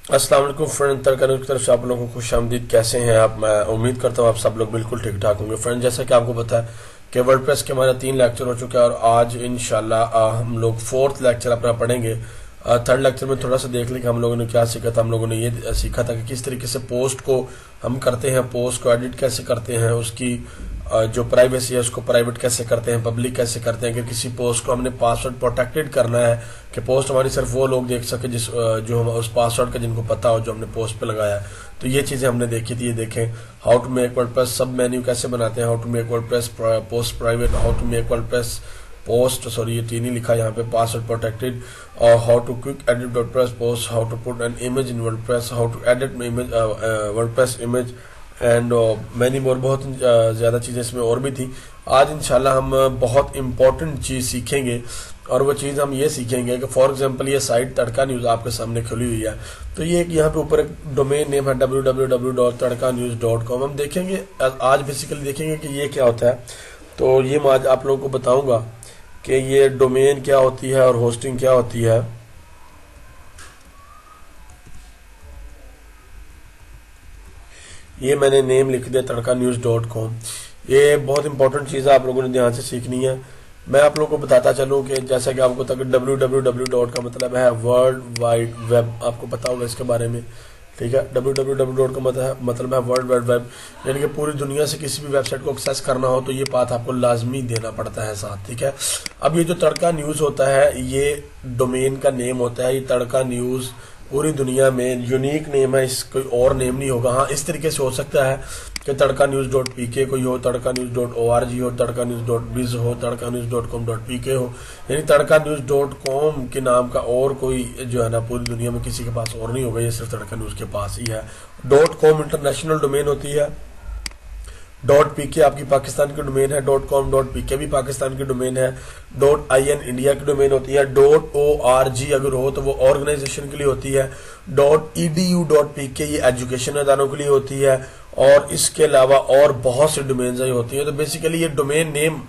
अस्सलाम वालेकुम फ्रेंड, तड़का न्यूज़ की तरफ से आप लोगों को खुशामदीद। कैसे हैं आप? मैं उम्मीद करता हूँ आप सब लोग बिल्कुल ठीक ठाक होंगे। फ्रेंड, जैसा कि आपको पता है कि वर्डप्रेस के हमारे 3 लेक्चर हो चुके हैं और आज इंशाल्लाह हम लोग 4th लेक्चर अपना पढ़ेंगे। 3rd लेक्चर में थोड़ा सा देख लें कि हम लोगों ने क्या सीखा था। हम लोगों ने ये सीखा था कि किस तरीके से पोस्ट को हम करते हैं, पोस्ट को एडिट कैसे करते हैं, उसकी जो प्राइवेसी है उसको प्राइवेट कैसे करते हैं, पब्लिक कैसे करते हैं। कि किसी पोस्ट को हमने पासवर्ड प्रोटेक्टेड करना है कि पोस्ट हमारी सिर्फ वो लोग देख सके जो हम उस पासवर्ड का जिनको पता हो जो हमने पोस्ट पे लगाया है। तो ये चीजें हमने देखी थी। ये देखें how to make WordPress sub menu कैसे बनाते हैं, how to make WordPress post private, how to make WordPress post ये 3 ही लिखा है यहाँ पे, पासवर्ड प्रोटेक्टेड, और how to quick edit WordPress post, how to put an image in WordPress, how to edit image WordPress image and many more. बहुत ज्यादा चीजें इसमें और भी थी। आज इंशाल्लाह हम बहुत इंपॉर्टेंट चीज सीखेंगे और वो चीज हम ये सीखेंगे कि फॉर एग्जांपल ये साइट तड़का न्यूज आपके सामने खुली हुई है, तो ये एक यहाँ पे ऊपर एक डोमेन नेम है www.tadkanews.com। हम देखेंगे आज बेसिकली देखेंगे कि ये क्या होता है। तो ये मैं आज आप लोगों को बताऊंगा कि ये डोमेन क्या होती है और होस्टिंग क्या होती है। ये मैंने नेम लिख दिया tadkanews.com। ये बहुत इंपॉर्टेंट चीज़ है, आप लोगों ने ध्यान से सीखनी है। मैं आप लोगों को बताता चलूं कि जैसा कि आपको तक www का मतलब है वर्ल्ड वाइड वेब, आपको पता होगा इसके बारे में, ठीक है। www का मतलब है वर्ल्ड वाइड वेब, यानी कि पूरी दुनिया से किसी भी वेबसाइट को एक्सेस करना हो तो ये पाथ आपको लाजमी देना पड़ता है साथ, ठीक है। अब ये जो तड़का न्यूज़ होता है ये डोमेन का नेम होता है। ये तड़का न्यूज़ पूरी दुनिया में यूनिक नेम है, इस कोई और नेम नहीं होगा। हाँ, इस तरीके से हो सकता है कि तड़का न्यूज़ .pk कोई हो, तड़का न्यूज़ .org हो, तड़का न्यूज़ .biz हो, तड़का न्यूज़ .com.pk हो, यानी तड़का न्यूज़ .com के नाम का और कोई जो है ना पूरी दुनिया में किसी के पास और नहीं होगा, ये सिर्फ तड़का न्यूज़ के पास ही है। .com इंटरनेशनल डोमेन होती है, .pk आपकी पाकिस्तान की डोमेन है, .com.pk भी पाकिस्तान की डोमेन है, .in इंडिया की डोमेन होती है, .org अगर हो तो वो ऑर्गेनाइजेशन के लिए होती है, .edu.pk ये एजुकेशन अदारों के लिए होती है, और इसके अलावा और बहुत सी डोमेन्स होती हैं। तो बेसिकली ये डोमेन नेम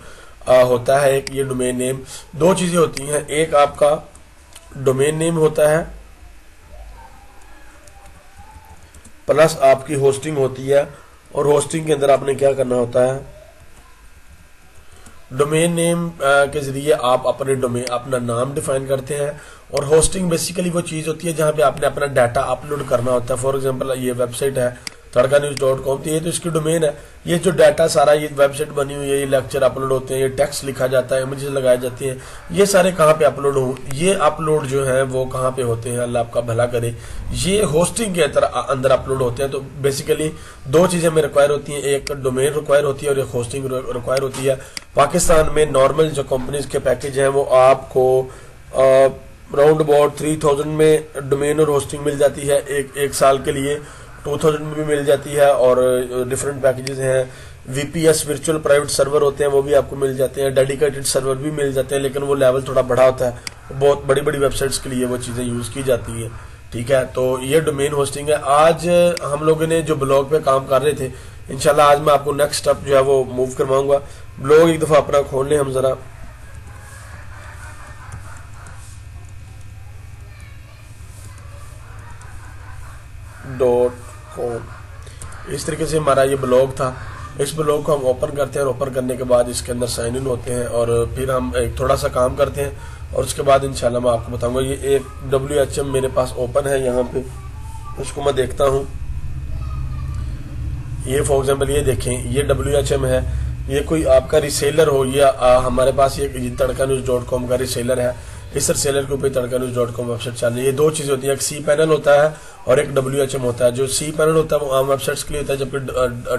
होता है। एक ये डोमेन नेम, 2 चीजें होती हैं, एक आपका डोमेन नेम होता है प्लस आपकी होस्टिंग होती है, और होस्टिंग के अंदर आपने क्या करना होता है, डोमेन नेम के जरिए आप अपने डोमेन अपना नाम डिफाइन करते हैं, और होस्टिंग बेसिकली वो चीज होती है जहां पे आपने अपना डाटा अपलोड करना होता है। फॉर एग्जांपल ये वेबसाइट है tadkanews.com, तो ये तो इसकी डोमेन है। ये जो डाटा सारा ये वेबसाइट बनी हुई है, ये लेक्चर अपलोड होते हैं, ये टेक्स्ट लिखा जाता है, इमेजेस लगाई जाती हैं, ये सारे कहाँ पे अपलोड हो, ये अपलोड जो है वो कहाँ पे होते हैं, अल्लाह आपका भला करे, ये होस्टिंग के अंदर अपलोड होते हैं। तो बेसिकली 2 चीजें में रिक्वायर होती हैं, एक डोमेन रिक्वायर होती है और एक होस्टिंग रिक्वायर होती है। पाकिस्तान में नॉर्मल जो कंपनीज के पैकेज हैं वो आपको राउंड अबाउट 3000 में डोमेन और होस्टिंग मिल जाती है एक साल के लिए, 2000 में भी मिल जाती है, और डिफरेंट पैकेजेस हैं। वीपीएस वर्चुअल प्राइवेट सर्वर होते हैं वो भी आपको मिल जाते हैं, डेडिकेटेड सर्वर भी मिल जाते हैं, लेकिन वो लेवल थोड़ा बड़ा होता है, बहुत बड़ी बड़ी वेबसाइट्स के लिए वो चीज़ें यूज़ की जाती हैं, ठीक है। तो ये डोमेन होस्टिंग है। आज हम लोगों ने जो ब्लॉग पे काम कर रहे थे, इंशाल्लाह आज मैं आपको नेक्स्ट स्टेप जो है वो मूव करवाऊंगा। ब्लॉग एक दफ़ा अपना खोल लें हम ज़रा, इस तरीके से हमारा ये ब्लॉग था। इस ब्लॉग को हम ओपन करते हैं और ओपन करने के बाद इसके अंदर साइन इन होते हैं, और फिर हम एक थोड़ा सा काम करते हैं, और उसके बाद इंशाल्लाह मैं आपको बताऊंगा। ये एक WHM मेरे पास ओपन है यहाँ पे, उसको मैं देखता हूँ। ये फॉर एग्जाम्पल ये देखें, ये WHM है, ये कोई आपका रिसेलर हो, ये हमारे पास ये tadkanews.com का रिसेलर है। इस रिसेलर के ऊपर tadkanews.com वेबसाइट चल रही है। 2 चीजें होती है, एक सी पैनल होता है और एक WHM होता है। जो सी पैनल होता है वो आम वेबसाइट्स के लिए होता है, जबकि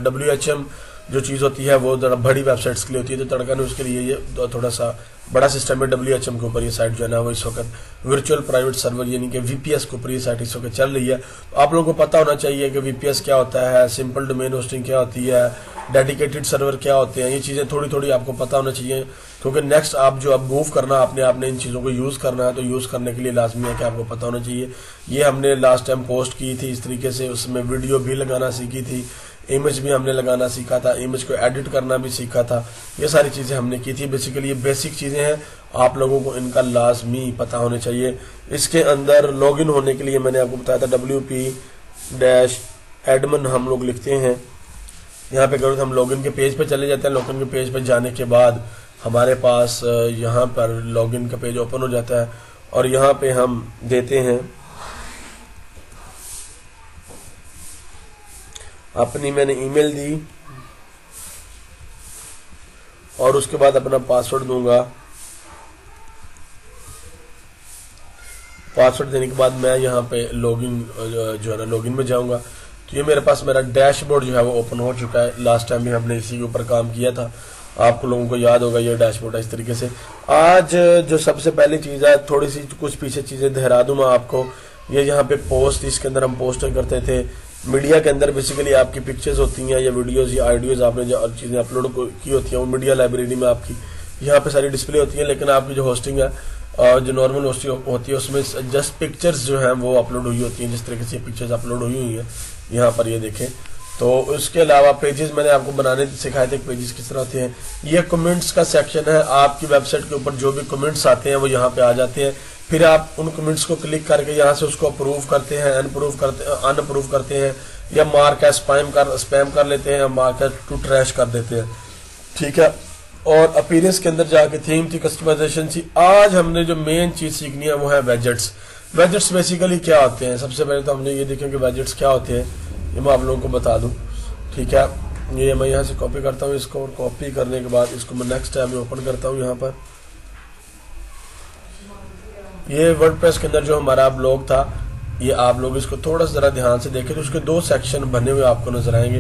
WHM जो चीज होती है वो जरा बड़ी वेबसाइट्स के लिए होती है। तो तड़का न्यूज़ के लिए ये थोड़ा सा बड़ा सिस्टम है। WHM के ऊपर ये साइट जो है ना वो इस वक्त वर्चुअल प्राइवेट सर्वर यानी कि VPS के ऊपर ये साइट इस वक्त चल रही है। तो आप लोगों को पता होना चाहिए कि VPS क्या होता है, सिंपल डोमेन होस्टिंग क्या होती है, डेडिकेटेड सर्वर क्या होते हैं, ये चीजें थोड़ी थोड़ी आपको पता होना चाहिए, क्योंकि नेक्स्ट आप जो अब मूव करना आपने इन चीज़ों को यूज़ करना है, तो यूज़ करने के लिए लाजमी है कि आपको पता होना चाहिए। ये हमने लास्ट टाइम पोस्ट की थी इस तरीके से, उसमें वीडियो भी लगाना सीखी थी। इमेज भी हमने लगाना सीखा था, इमेज को एडिट करना भी सीखा था। ये सारी चीज़ें हमने की थी। बेसिकली ये बेसिक चीज़ें हैं, आप लोगों को इनका लाजमी पता होने चाहिए। इसके अंदर लॉगिन होने के लिए मैंने आपको बताया था WP-admin हम लोग लिखते हैं। यहाँ पे करो तो हम लॉगिन के पेज पे चले जाते हैं। लॉगिन के पेज पे जाने के बाद हमारे पास यहाँ पर लॉगिन का पेज ओपन हो जाता है और यहाँ पे हम देते हैं अपनी, मैंने ईमेल दी और उसके बाद अपना पासवर्ड दूंगा। पासवर्ड देने के बाद मैं यहाँ पे लॉगिन जो है ना लॉगिन में जाऊंगा। तो ये मेरे पास मेरा डैशबोर्ड जो है वो ओपन हो चुका है। लास्ट टाइम भी हमने इसी के ऊपर काम किया था, आप लोगों को याद होगा। ये डैशबोर्ड है इस तरीके से। आज जो सबसे पहली चीज़ है, थोड़ी सी कुछ पीछे चीज़ें दोहरा दूँ मैं आपको। ये यहाँ पे पोस्ट, इसके अंदर हम पोस्टर करते थे। मीडिया के अंदर बेसिकली आपकी पिक्चर्स होती हैं या वीडियोस या ऑडियोज आपने जो चीज़ें अपलोड की होती हैं वो मीडिया लाइब्रेरी में आपकी यहाँ पे सारी डिस्प्ले होती हैं। लेकिन आपकी जो होस्टिंग है और जो नॉर्मल होस्टिंग होती है उसमें जस्ट पिक्चर्स जो हैं वो अपलोड हुई होती हैं। जिस तरीके से पिक्चर्स अपलोड हुई हैं यहाँ पर ये देखें। तो उसके अलावा पेजेस मैंने आपको बनाने सिखाए थे, पेजेस किस तरह होते हैं। ये कमेंट्स का सेक्शन है। आपकी वेबसाइट के ऊपर जो भी कमेंट्स आते हैं वो यहाँ पे आ जाते हैं। फिर आप उन कमेंट्स को क्लिक करके यहाँ से उसको अप्रूव करते हैं, अनअप्रूव करते हैं, या मार्क है स्पैम कर लेते हैं, या मार्क है टू ट्रैश कर देते हैं। ठीक है। और अपीयरेंस के अंदर जाके थीम थी, कस्टमाइजेशन थी। आज हमने जो मेन चीज सीखनी है वो है वेजेट्स। वेजेट्स बेसिकली क्या होते हैं? सबसे पहले तो हमने ये देखें कि वेजेट्स क्या होते हैं, ये मैं आप लोगों को बता दूं। ठीक है, ये मैं यहाँ से कॉपी करता हूँ इसको, और कॉपी करने के बाद इसको मैं नेक्स्ट टैब में ओपन करता हूँ। यहाँ पर ये वर्डप्रेस के अंदर जो हमारा ब्लॉग था, ये आप लोग इसको थोड़ा सा जरा ध्यान से देखें तो उसके दो सेक्शन बने हुए आपको नजर आएंगे।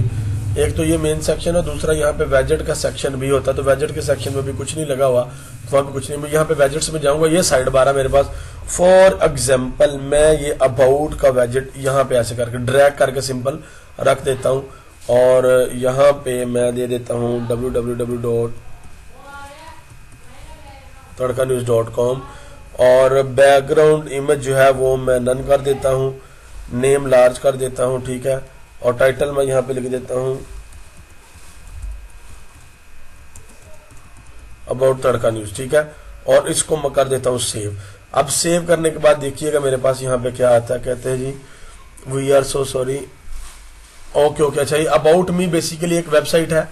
एक तो ये मेन सेक्शन है, दूसरा यहाँ पे वेजेट का सेक्शन भी होता है। तो वेजेट के सेक्शन में भी कुछ नहीं लगा हुआ, तो वहाँ पे कुछ नहीं। मैं यहाँ पे वेजेट्स में जाऊंगा, ये साइड बार है मेरे पास। फॉर एग्जाम्पल मैं ये अबाउट का वेजेट यहाँ पे ऐसे करके ड्रैग करके सिंपल रख देता हूँ, और यहाँ पे मैं दे देता हूँ www.tadkanews.com, और बैकग्राउंड इमेज जो है वो मैं नन कर देता हूँ, नेम लार्ज कर देता हूँ। ठीक है, और टाइटल मैं यहाँ पे लिख देता हूँ अबाउट तड़का न्यूज। ठीक है, और इसको मैं कर देता हूँ सेव। अब सेव करने के बाद देखिएगा मेरे पास यहाँ पे क्या आता है। कहते हैं जी we are so sorry. Okay, अच्छा, ये अबाउट मी बेसिकली एक वेबसाइट है।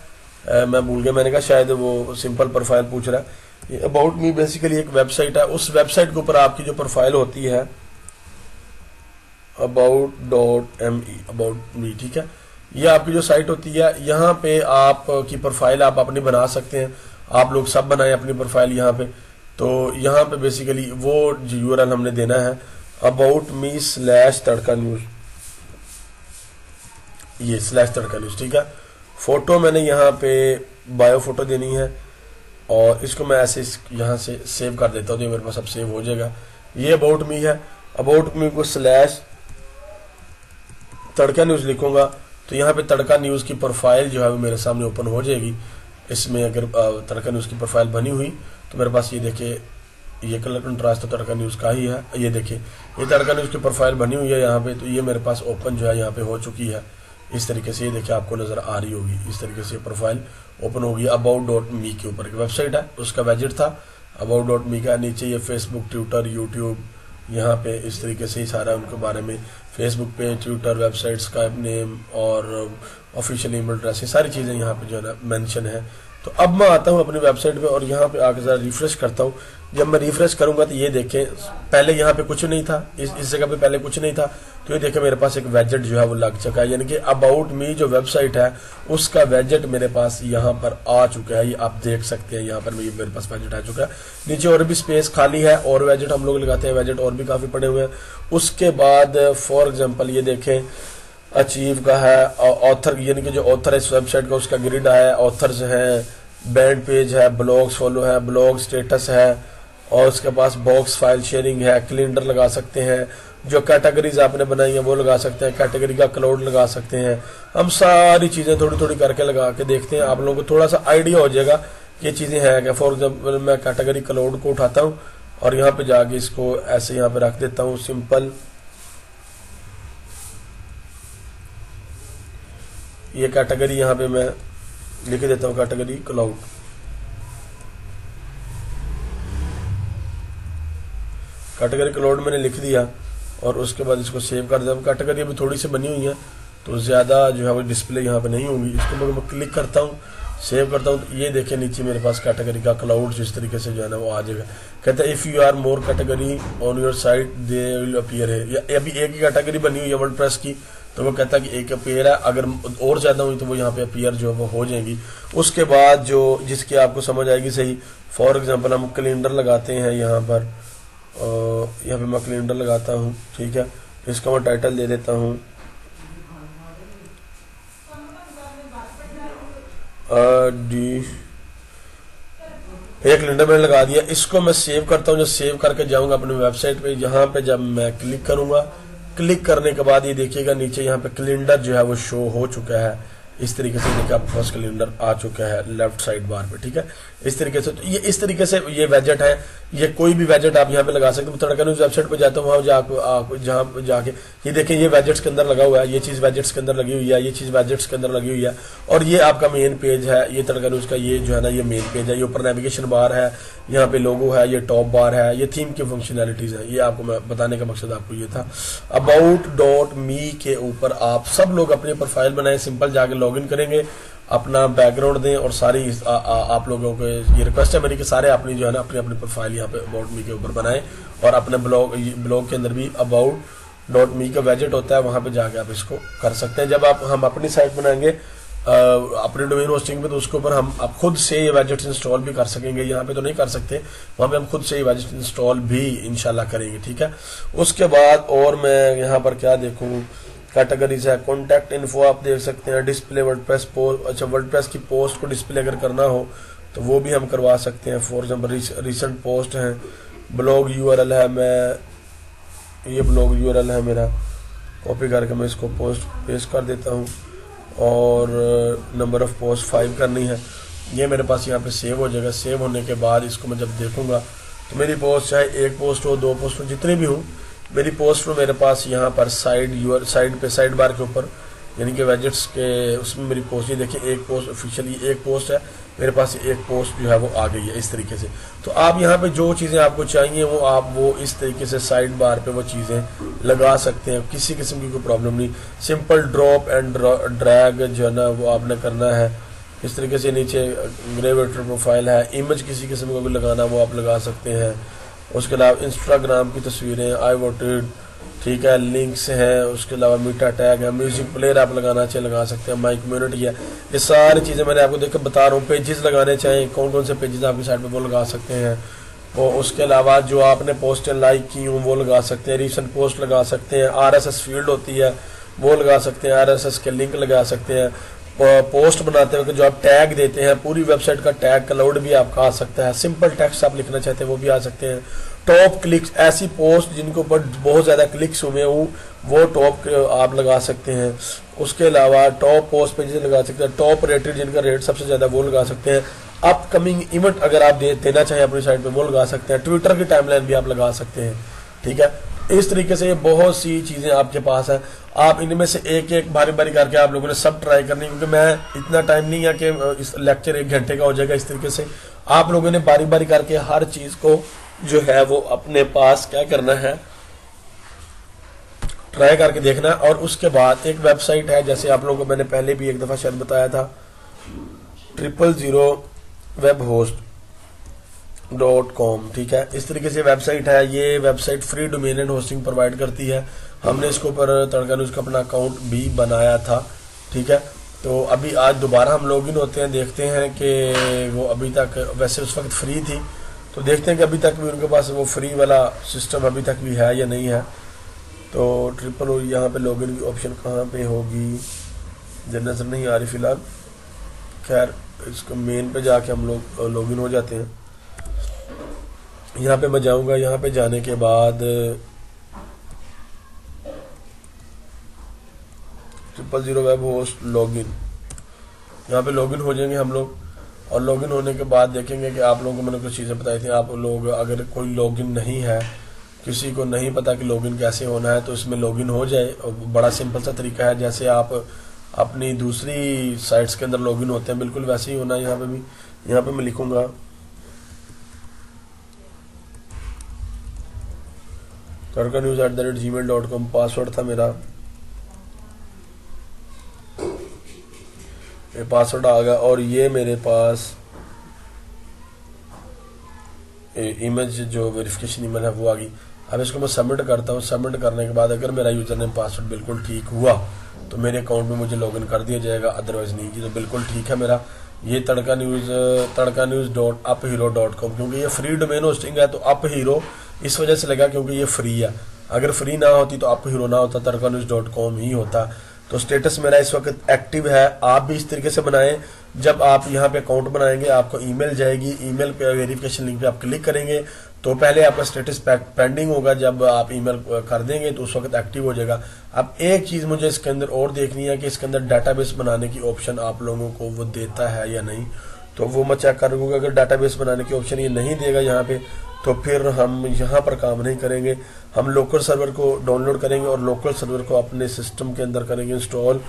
मैं भूल गया, मैंने कहा शायद वो सिंपल प्रोफाइल पूछ रहा है। ये अबाउट मी बेसिकली एक वेबसाइट है। उस वेबसाइट के ऊपर आपकी जो प्रोफाइल होती है अबाउट मी, ठीक है, ये आपकी जो साइट होती है, यहाँ पे आप की प्रोफाइल आप अपनी बना सकते हैं। आप लोग सब बनाए अपनी प्रोफाइल यहाँ पे। तो यहाँ पे बेसिकली वो जो यूआरएल हमने देना है aboutme/तड़का-न्यूज, ये /तड़का-न्यूज। ठीक है, फोटो मैंने यहाँ पे बायो फोटो देनी है, और इसको मैं ऐसे यहाँ से सेव कर देता हूँ, तो मेरे पास अब सेव हो जाएगा। ये अबाउट मी है। अबाउट मी को /तड़का न्यूज लिखूंगा, तो यहाँ पे तड़का न्यूज की प्रोफाइल जो है वो मेरे सामने ओपन हो जाएगी। इसमें अगर तड़का न्यूज की प्रोफाइल बनी हुई तो मेरे पास ये देखिए, ये कलर कंट्रास्ट तो तड़का न्यूज का ही है। ये देखिए, ये तड़का न्यूज की प्रोफाइल बनी हुई है यहाँ पे। तो ये मेरे पास ओपन जो है यहाँ पे हो चुकी है। इस तरीके से ये देखिए आपको नजर आ रही होगी। इस तरीके से प्रोफाइल ओपन होगी। अबाउट.मी के ऊपर एक वेबसाइट है, उसका वेजेट था अबाउट.मी का। नीचे ये फेसबुक, ट्विटर, यूट्यूब, यहाँ पे इस तरीके से ही सारा उनके बारे में, फेसबुक पे, ट्विटर, वेबसाइट, स्काइप नेम और ऑफिशियल ईमेल एड्रेस, ये सारी चीज़ें यहाँ पे जो है ना मेंशन है। तो अब मैं आता हूँ अपनी वेबसाइट पे, और यहाँ पे आके जरा रिफ्रेश करता हूँ। जब मैं रिफ्रेश करूंगा तो ये देखें, पहले यहाँ पे कुछ नहीं था, इस जगह पे पहले कुछ नहीं था। तो ये देखें मेरे पास एक वेजेट जो है वो लग चुका है, यानी कि अबाउट मी जो वेबसाइट है उसका वेजेट मेरे पास यहाँ पर आ चुका है। ये आप देख सकते हैं, यहाँ पर मेरे पास वेजेट आ चुका है। नीचे और भी स्पेस खाली है, और वेजेट हम लोग लगाते हैं, वेजेट और भी काफी पड़े हुए हैं। उसके बाद फॉर एग्जाम्पल ये देखें, अचीव का है, ऑथर यानी कि जो ऑथर है इस वेबसाइट का उसका ग्रिड है, ऑथर्स हैं, बैंड पेज है, ब्लॉग्स फॉलो है, ब्लॉग स्टेटस है, और उसके पास बॉक्स फाइल शेयरिंग है, कैलेंडर लगा सकते हैं, जो कैटेगरीज आपने बनाई है वो लगा सकते हैं, कैटेगरी का क्लाउड लगा सकते हैं। हम सारी चीजें थोड़ी थोड़ी करके लगा के देखते हैं, आप लोगों को थोड़ा सा आइडिया हो जाएगा ये चीजें हैं क्या। फॉर एग्जाम्पल मैं कैटेगरी क्लाउड को उठाता हूँ और यहाँ पे जाके इसको ऐसे यहाँ पे रख देता हूँ सिंपल। ये कैटेगरी यहाँ पे मैं लिख देता हूँ, कैटेगरी क्लाउड। कैटेगरी क्लाउड मैंने लिख दिया और उसके बाद इसको सेव कर दिया। कैटेगरी अभी थोड़ी सी बनी हुई है तो ज़्यादा जो है वो डिस्प्ले यहाँ पे नहीं होगी। इसको मैं क्लिक करता हूँ, सेव करता हूँ, तो ये देखें नीचे मेरे पास कैटेगरी का क्लाउड जिस तरीके से जो है ना वो आ जाएगा। कहता है if you are more category on your site they will appear है। या अभी एक ही कैटेगरी बनी हुई है वर्डप्रेस की, तो वो कहता है कि एक अपीयर है, अगर और ज़्यादा हुई तो वो यहाँ पे अपीयर जो है वो हो जाएंगी। उसके बाद जो जिसकी आपको समझ आएगी सही, फॉर एग्जाम्पल हम कैलेंडर लगाते हैं यहाँ पर, यहाँ पे मैं कैलेंडर लगाता हूँ, ठीक है। इसका मैं टाइटल दे देता हूँ एक कैलेंडर मैंने लगा दिया। इसको मैं सेव करता हूँ। जो सेव करके जाऊंगा अपनी वेबसाइट पे, यहाँ पे जब मैं क्लिक करूंगा, क्लिक करने के बाद ये देखिएगा नीचे यहाँ पे कैलेंडर जो है वो शो हो चुका है। इस तरीके से देखिए आपके पास कैलेंडर आ चुका है लेफ्ट साइड बार पे, ठीक है। इस तरीके से, तो ये इस तरीके से ये वेजेट है। ये कोई भी वेजेट आप यहाँ पे लगा सकते हो। तड़का न्यूज़ वेबसाइट पे जाता हूँ, वहाँ जहाँ जाके ये देखें ये वेजेट्स के अंदर लगा हुआ है, ये चीज़ वेजेट्स के अंदर लगी हुई है, ये चीज़ वेजेट्स के अंदर लगी हुई है। और ये आपका मेन पेज है, ये तड़का न्यूज़ का ये जो है ना ये मेन पेज है। ये ऊपर नेविगेशन बार है, यहाँ पे लोगो है, ये टॉप बार है, ये थीम की फंक्शनैलिटीज है। ये आपको मैं बताने का मकसद आपको ये था। about.me के ऊपर आप सब लोग अपनी प्रोफाइल बनाएं, सिंपल जाके लॉगिन करेंगे, अपना बैकग्राउंड दें और सारी आप लोगों को ये रिक्वेस्ट है मेरी कि सारे अपनी जो है ना अपनी अपनी प्रोफाइल यहाँ पे अबाउट मी के ऊपर बनाएं। और अपने ब्लॉग के अंदर भी about.me का वेजेट होता है, वहां पे जाके आप इसको कर सकते हैं। जब हम अपनी साइट बनाएंगे अपने डोमेन होस्टिंग पे, तो उसके ऊपर हम आप खुद से ये वेजेट्स इंस्टॉल भी कर सकेंगे। यहाँ पे तो नहीं कर सकते, वहां पे हम खुद से ये वेजेट्स इंस्टॉल भी इंशाल्लाह करेंगे, ठीक है। उसके बाद और मैं यहाँ पर क्या देखूँ, कैटेगरीज है, कॉन्टैक्ट इन्फो आप देख सकते हैं, डिस्प्ले वर्डप्रेस पोस्ट। अच्छा, वर्डप्रेस की पोस्ट को डिस्प्ले अगर करना हो तो वो भी हम करवा सकते हैं। फॉर एग्जाम्पल रिसेंट पोस्ट है, ब्लॉग यूआरएल है, मैं ये ब्लॉग यूआरएल है मेरा, कॉपी करके मैं इसको पोस्ट पेस्ट कर देता हूँ और नंबर ऑफ पोस्ट 5 करनी है। ये मेरे पास यहाँ पे सेव हो जाएगा। सेव होने के बाद इसको मैं जब देखूंगा तो मेरी पोस्ट चाहे एक पोस्ट हो, दो पोस्ट हो, जितनी भी हो, मेरी पोस्ट में मेरे पास यहाँ पर साइड पे साइड बार के ऊपर यानी कि वेजेट्स के उसमें मेरी पोस्ट, ये देखिए एक पोस्ट ऑफिशियली एक पोस्ट है मेरे पास, एक पोस्ट जो है वो आ गई है इस तरीके से। तो आप यहाँ पे जो चीज़ें आपको चाहिए वो आप वो इस तरीके से साइड बार पे वो चीज़ें लगा सकते हैं, किसी किस्म की कोई प्रॉब्लम नहीं। सिंपल ड्रॉप एंड ड्रैग जो है ना वो आपने करना है। इस तरीके से नीचे ग्रेवेटर प्रोफाइल है, इमेज किसी किस्म का भी लगाना वो आप लगा सकते हैं। उसके अलावा इंस्टाग्राम की तस्वीरें, आई वोटेड, ठीक है, लिंक्स हैं, उसके अलावा मीटा टैग है, म्यूजिक प्लेयर आप लगाना चाहे लगा सकते हैं, माई कम्युनिटी है। ये सारी चीज़ें मैंने आपको देखकर बता रहा हूँ। पेजेस लगाने चाहें, कौन कौन से पेजेस आपकी साइड पे वो लगा सकते हैं। और उसके अलावा जो आपने पोस्टें लाइक की हूँ वो लगा सकते हैं, रिसेंट पोस्ट लगा सकते हैं, RSS फील्ड होती है वो लगा सकते हैं, RSS के लिंक लगा सकते हैं। पोस्ट बनाते वक्त जो आप टैग देते हैं, पूरी वेबसाइट का टैग क्लाउड भी आपका आ सकता है। सिंपल टेक्स्ट आप लिखना चाहते हैं वो भी आ सकते हैं। टॉप क्लिक्स, ऐसी पोस्ट जिनके ऊपर बहुत ज़्यादा क्लिक्स हुए हो वो टॉप आप लगा सकते हैं। उसके अलावा टॉप पोस्ट पेजेस लगा सकते हैं, टॉप रेटेड जिनका रेट सबसे ज़्यादा वो लगा सकते हैं। अपकमिंग इवेंट अगर आप देना चाहें अपनी साइट पे वो लगा सकते हैं। ट्विटर की टाइमलाइन भी आप लगा सकते हैं, ठीक है। इस तरीके से बहुत सी चीज़ें आपके पास हैं। आप इनमें से एक एक बारी बारी करके आप लोगों ने सब ट्राई करनी, क्योंकि मैं इतना टाइम नहीं है कि इस लेक्चर 1 घंटे का हो जाएगा। इस तरीके से आप लोगों ने बारी बारी करके हर चीज़ को जो है वो अपने पास क्या करना है, ट्राई करके देखना। और उसके बाद एक वेबसाइट है, जैसे आप लोगों को मैंने पहले भी एक दफ़ा शायद बताया था, 000webhost.com, ठीक है। इस तरीके से वेबसाइट है। ये website free domain and hosting provide करती है। हमने इसके ऊपर तड़का न्यूज़ का अपना अकाउंट भी बनाया था, ठीक है। तो अभी आज दोबारा हम लॉगिन होते हैं, देखते हैं कि वो अभी तक वैसे उस वक्त फ्री थी, तो देखते हैं कि अभी तक भी उनके पास वो फ्री वाला सिस्टम अभी तक भी है या नहीं है। तो ट्रिपल यहाँ पे लॉगिन की ऑप्शन कहाँ पे होगी, नजर नहीं आ रही फिलहाल। खैर इसको मेन पे जाके हम लोग लॉगिन हो जाते हैं। यहाँ पे मैं जाऊँगा, यहाँ पे जाने के बाद 000 वेब होस्ट लॉगिन, यहाँ पे लॉगिन हो जाएंगे हम लोग। और लॉगिन होने के बाद देखेंगे कि आप लोगों को मैंने कुछ चीज़ें बताई थी। आप लोग अगर कोई लॉगिन नहीं है, किसी को नहीं पता कि लॉगिन कैसे होना है, तो इसमें लॉगिन हो जाए। बड़ा सिंपल सा तरीका है, जैसे आप अपनी दूसरी साइट्स के अंदर लॉगिन होते हैं, बिल्कुल वैसे ही होना है यहाँ पे भी। यहाँ पे मैं लिखूंगा tadkanews@gmail.com, पासवर्ड था मेरा, ये पासवर्ड आ गया। और ये मेरे पास इमेज जो वेरिफिकेशन ईमेल है वो आ गई। अब इसको मैं सबमिट करता हूँ। सबमिट करने के बाद अगर मेरा यूजर नेम पासवर्ड बिल्कुल ठीक हुआ तो मेरे अकाउंट में मुझे लॉगिन कर दिया जाएगा, अदरवाइज नहीं। ये तो बिल्कुल ठीक है मेरा। ये tadkanews.uphero.com, क्योंकि ये फ्री डोमेन होस्टिंग है तो अप हीरो इस वजह से लगा क्योंकि ये फ्री है। अगर फ्री ना होती तो अप हीरो ना होता, tadkanews.com ही होता। तो स्टेटस मेरा इस वक्त एक्टिव है। आप भी इस तरीके से बनाएं। जब आप यहाँ पे अकाउंट बनाएंगे आपको ईमेल जाएगी, ईमेल पे वेरिफिकेशन लिंक पे आप क्लिक करेंगे तो पहले आपका स्टेटस पेंडिंग होगा, जब आप ईमेल कर देंगे तो उस वक्त एक्टिव हो जाएगा। अब एक चीज मुझे इसके अंदर और देखनी है कि इसके अंदर डाटाबेस बनाने की ऑप्शन आप लोगों को वो देता है या नहीं, तो वो मैं चेक करूंगा। अगर डाटाबेस बनाने की ऑप्शन ये नहीं देगा यहाँ पे तो फिर हम यहाँ पर काम नहीं करेंगे। हम लोकल सर्वर को डाउनलोड करेंगे और लोकल सर्वर को अपने सिस्टम के अंदर करेंगे इंस्टॉल,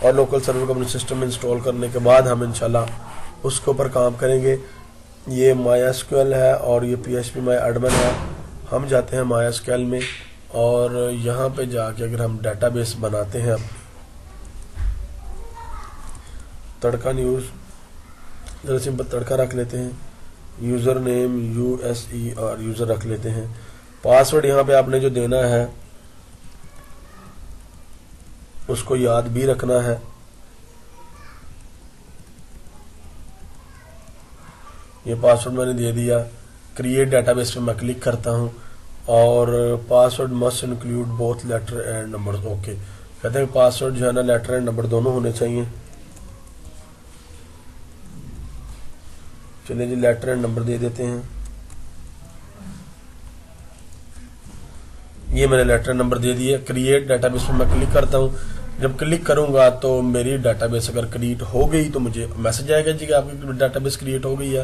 और लोकल सर्वर को अपने सिस्टम में इंस्टॉल करने के बाद हम इंशाल्लाह उसके ऊपर काम करेंगे। ये MySQL है और ये PHP My Admin है। हम जाते हैं MySQL में और यहाँ पे जाके अगर हम डाटाबेस बनाते हैं तड़का न्यूज़, जरा सिंपल तड़का रख लेते हैं, यूज़र नेम USE और यूज़र रख लेते हैं। पासवर्ड यहाँ पे आपने जो देना है उसको याद भी रखना है। ये पासवर्ड मैंने दे दिया। क्रिएट डाटाबेस पे मैं क्लिक करता हूँ और password must include both letter and numbers. Okay, कहते हैं पासवर्ड जो है ना लेटर एंड नंबर दोनों होने चाहिए। चलिए जी लेटर एंड नंबर दे देते हैं। ये मैंने लेटर नंबर दे दिया। क्रिएट डाटाबेस पे मैं क्लिक करता हूँ। जब क्लिक करूंगा तो मेरी डाटाबेस अगर क्रिएट हो गई तो मुझे मैसेज आएगा जी कि आपकी डाटाबेस क्रिएट हो गई है।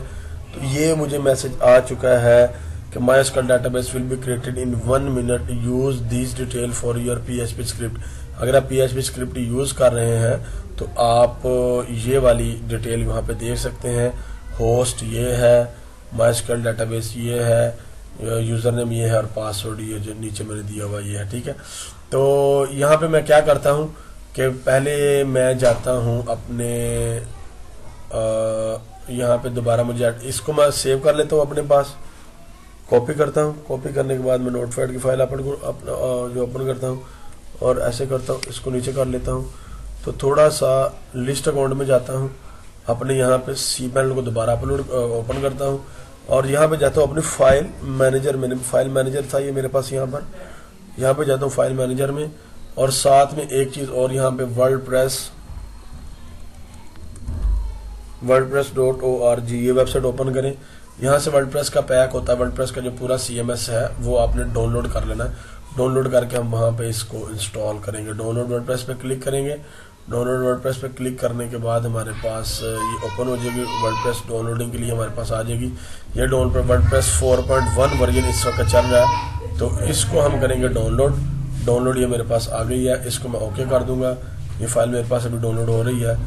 तो ये मुझे मैसेज आ चुका है कि MySQL database will be created in 1 minute. use these detail for your PHP script. अगर आप PHP स्क्रिप्ट यूज कर रहे हैं तो आप ये वाली डिटेल वहाँ पे देख सकते हैं। होस्ट ये है, MySQL database ये है, यूजर नेम ये है और पासवर्ड ये जो नीचे मैंने दिया हुआ ये है। ठीक है, तो यहाँ पे मैं क्या करता हूँ कि पहले मैं जाता हूँ अपने यहाँ पे दोबारा मुझे इसको मैं सेव कर लेता हूँ अपने पास, कॉपी करता हूँ। कॉपी करने के बाद मैं नोटपैड की फाइल जो ओपन करता हूँ और ऐसे करता हूँ, इसको नीचे कर लेता हूँ। तो थोड़ा सा लिस्ट अकाउंट में जाता हूँ, अपने यहाँ पे cpanel को दोबारा ओपन करता हूँ और यहाँ पे जाता हूँ अपनी फाइल मैनेजर में। फाइल मैनेजर था ये मेरे पास यहाँ पे जाता हूँ फाइल मैनेजर में और साथ में एक चीज और यहाँ पे wordpress.org ये वेबसाइट ओपन करें। यहाँ से वर्डप्रेस का पैक होता है, वर्डप्रेस का जो पूरा CMS है वो आपने डाउनलोड कर लेना है। डाउनलोड करके हम वहाँ पे इसको इंस्टॉल करेंगे। डाउनलोड वर्डप्रेस पे क्लिक करेंगे। डाउनलोड वर्डप्रेस पे क्लिक करने के बाद हमारे पास ये ओपन हो जाएगी। वर्डप्रेस डाउनलोडिंग के लिए हमारे पास आ जाएगी। ये वर्डप्रेस 4.1 वर्जन इस वक्त चल रहा है तो इसको हम करेंगे डाउनलोड ये मेरे पास आ गई है। इसको मैं ओके कर दूंगा। ये फाइल मेरे पास अभी डाउनलोड हो रही है।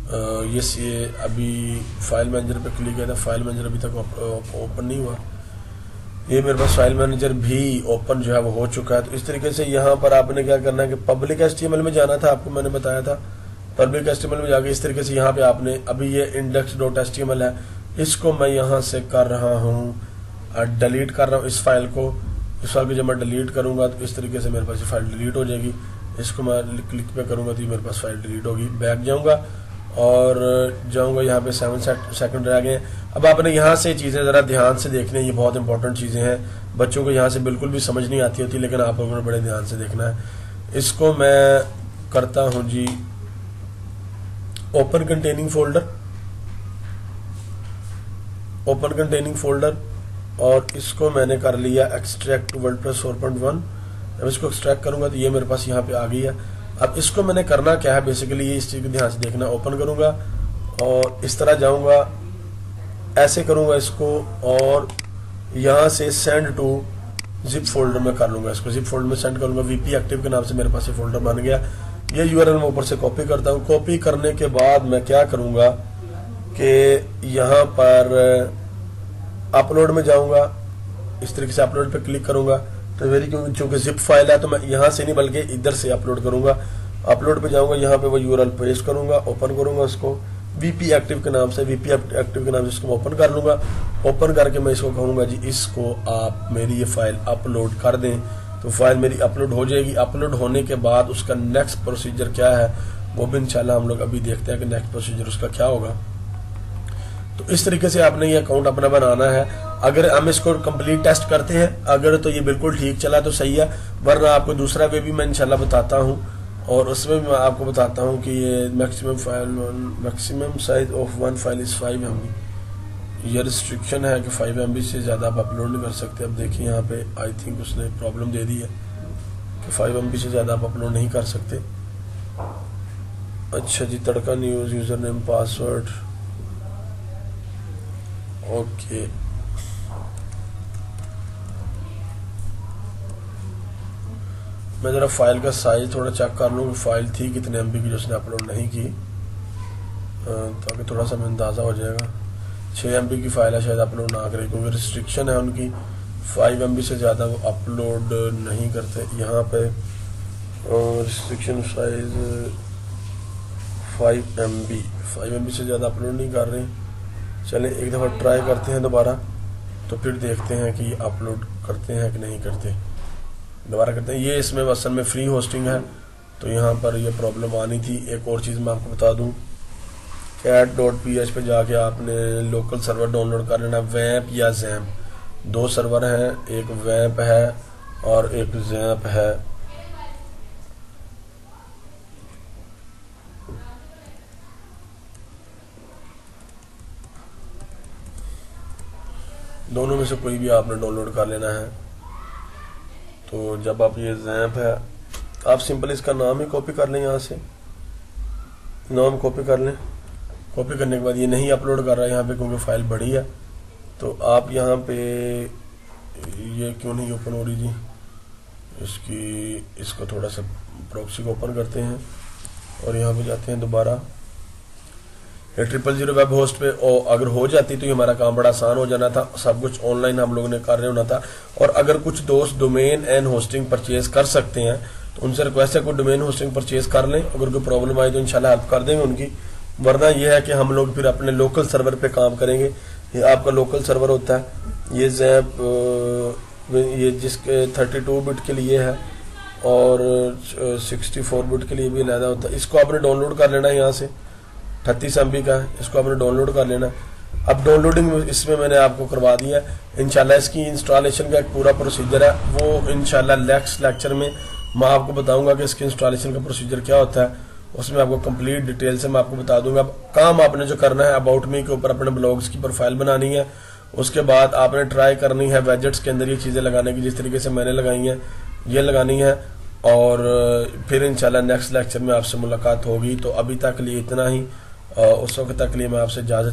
ये अभी फाइल मैनेजर पे क्लिक किया था, फाइल मैनेजर अभी तक ओपन नहीं हुआ। ये मेरे पास फाइल मैनेजर भी ओपन जो है वो हो चुका है। तो इस तरीके से यहाँ पर आपने क्या करना है कि पब्लिक HTML में जाना था, आपको मैंने बताया था। पब्लिक HTML में जाके इस तरीके से यहाँ पे आपने अभी ये index.html है, इसको मैं यहाँ से कर रहा हूँ डिलीट कर रहा हूँ इस फाइल को जब मैं डिलीट करूंगा तो इस तरीके से मेरे पास ये फाइल डिलीट हो जाएगी। इसको मैं क्लिक पे करूंगा तो ये मेरे पास फाइल डिलीट होगी। बैक जाऊंगा और जाऊंगा यहाँ पे 7 सेकंड रह गए। अब आपने यहाँ से चीजें जरा ध्यान से देखनी है, ये बहुत इंपॉर्टेंट चीजें हैं। बच्चों को यहाँ से बिल्कुल भी समझ नहीं आती होती, लेकिन आप लोगों ने बड़े ध्यान से देखना है। इसको मैं करता हूँ जी ओपन कंटेनिंग फोल्डर और इसको मैंने कर लिया एक्सट्रैक्ट वर्डप्रेस 4.1। अब इसको एक्सट्रैक्ट करूंगा तो ये मेरे पास यहाँ पे आ गई है। अब इसको मैंने करना क्या है, बेसिकली ये इस चीज को ध्यान से देखना। ओपन करूंगा और इस तरह जाऊंगा, ऐसे करूंगा इसको और यहाँ से सेंड टू जिप फोल्डर में कर लूंगा। इसको जिप फोल्डर में सेंड करूंगा। VP एक्टिव के नाम से मेरे पास ये फोल्डर बन गया। ये यूआरएल मैं ऊपर से कॉपी करता हूँ। कॉपी करने के बाद मैं क्या करूँगा कि यहाँ पर अपलोड में जाऊँगा, इस तरीके से अपलोड पे क्लिक करूँगा तो मेरी क्योंकि जिप फाइल है तो मैं यहाँ से नहीं बल्कि इधर से अपलोड करूँगा। अपलोड पे जाऊँगा, यहाँ पे वो यूआरएल पेस्ट करूँगा, ओपन करूँगा उसको वीपी एक्टिव के नाम से, वीपी एक्टिव के नाम से इसको मैं ओपन कर लूँगा। ओपन करके मैं इसको कहूँगा जी इसको आप मेरी ये फाइल अपलोड कर दें, तो फाइल मेरी अपलोड हो जाएगी। अपलोड होने के बाद उसका नेक्स्ट प्रोसीजर क्या है वो भी इंशाल्लाह हम लोग अभी देखते हैं कि नेक्स्ट प्रोसीजर उसका क्या होगा। तो इस तरीके से आपने ये अकाउंट अपना बनाना है। अगर हम इसको कंप्लीट टेस्ट करते हैं, अगर तो ये बिल्कुल ठीक चला तो सही है, वरना आपको दूसरा वे भी मैं इंशाल्लाह बताता हूँ और उसमें मैं आपको बताता हूँ कि ये maximum size of one file is 5 MB। ये रिस्ट्रिक्शन है कि 5 MB से ज़्यादा आप अपलोड नहीं कर सकते। अब देखिए यहाँ पे आई थिंक उसने प्रॉब्लम दे दी है कि 5 MB से ज़्यादा आप अपलोड नहीं कर सकते। अच्छा जी, Tadka news, user name, password, okay. मैं ज़रा फाइल का साइज थोड़ा चेक कर लूँ कि फाइल थी कितने MB की जो उसने अपलोड नहीं की, ताकि थोड़ा सा मैं अंदाज़ा हो जाएगा। 6 MB की फाइल है, शायद अपलोड ना करें क्योंकि रिस्ट्रिक्शन है उनकी, 5 MB से ज़्यादा वो अपलोड नहीं करते। यहाँ पे रिस्ट्रिक्शन साइज 5 MB से ज़्यादा अपलोड नहीं कर रहे। चलें एक दफ़ा ट्राई करते हैं दोबारा, तो फिर देखते हैं कि अपलोड करते हैं कि नहीं करते। दोबारा करते हैं। ये इसमें असल में फ्री होस्टिंग है तो यहाँ पर ये प्रॉब्लम आनी थी। एक और चीज़ मैं आपको बता दूँ, cat.ph पे जाके आपने लोकल सर्वर डाउनलोड कर लेना, वैम्प या जैम्प, 2 सर्वर हैं, एक वैम्प है और एक जैम्प है। दोनों में से कोई भी आपने डाउनलोड कर लेना है। तो जब आप ये जैम्प है, आप सिंपल इसका नाम ही कॉपी कर लें, यहाँ से नाम कॉपी कर लें। कॉपी करने के बाद ये नहीं अपलोड कर रहा है यहाँ पे क्योंकि फाइल बड़ी है, तो आप यहाँ पे ये क्यों नहीं ओपन हो रही जी, इसको थोड़ा सा प्रॉक्सी को ओपन करते हैं और यहाँ पे जाते हैं दोबारा 000 वेब होस्ट पे। और अगर हो जाती तो ये हमारा काम बड़ा आसान हो जाना था, सब कुछ ऑनलाइन हम लोगों ने कर रहे होना था। और अगर कुछ दोस्त डोमेन एंड होस्टिंग परचेज कर सकते हैं तो उनसे रिक्वेस्ट है कोई डोमेन होस्टिंग परचेज कर लें। अगर कोई प्रॉब्लम आई तो इंशाल्लाह हेल्प कर देंगे उनकी, वरना यह है कि हम लोग फिर अपने लोकल सर्वर पे काम करेंगे। ये आपका लोकल सर्वर होता है, ये जैप ये जिसके 32 बिट के लिए है और 64 बिट के लिए भी अलहदा होता है। इसको आपने डाउनलोड कर लेना है, यहाँ से 38 MB का है, इसको आपने डाउनलोड कर लेना। अब डाउनलोडिंग इसमें मैंने आपको करवा दिया है। इंशाल्लाह इसकी इंस्टॉलेशन का एक पूरा प्रोसीजर है, वो इंशाल्लाह नेक्स्ट लेक्चर में मैं आपको बताऊंगा कि इसकी इंस्टॉलेशन का प्रोसीजर क्या होता है। उसमें आपको कंप्लीट डिटेल से मैं आपको बता दूंगा। अब काम आपने जो करना है, अबाउट मी के ऊपर अपने ब्लॉग्स की प्रोफाइल बनानी है, उसके बाद आपने ट्राई करनी है वेजेट्स के अंदर ये चीज़ें लगाने की जिस तरीके से मैंने लगाई हैं, ये लगानी है। और फिर इंशाल्लाह नेक्स्ट लेक्चर में आपसे मुलाकात होगी। तो अभी तक लिए इतना ही, उस वक्त तक लिए मैं आपसे इजाज़त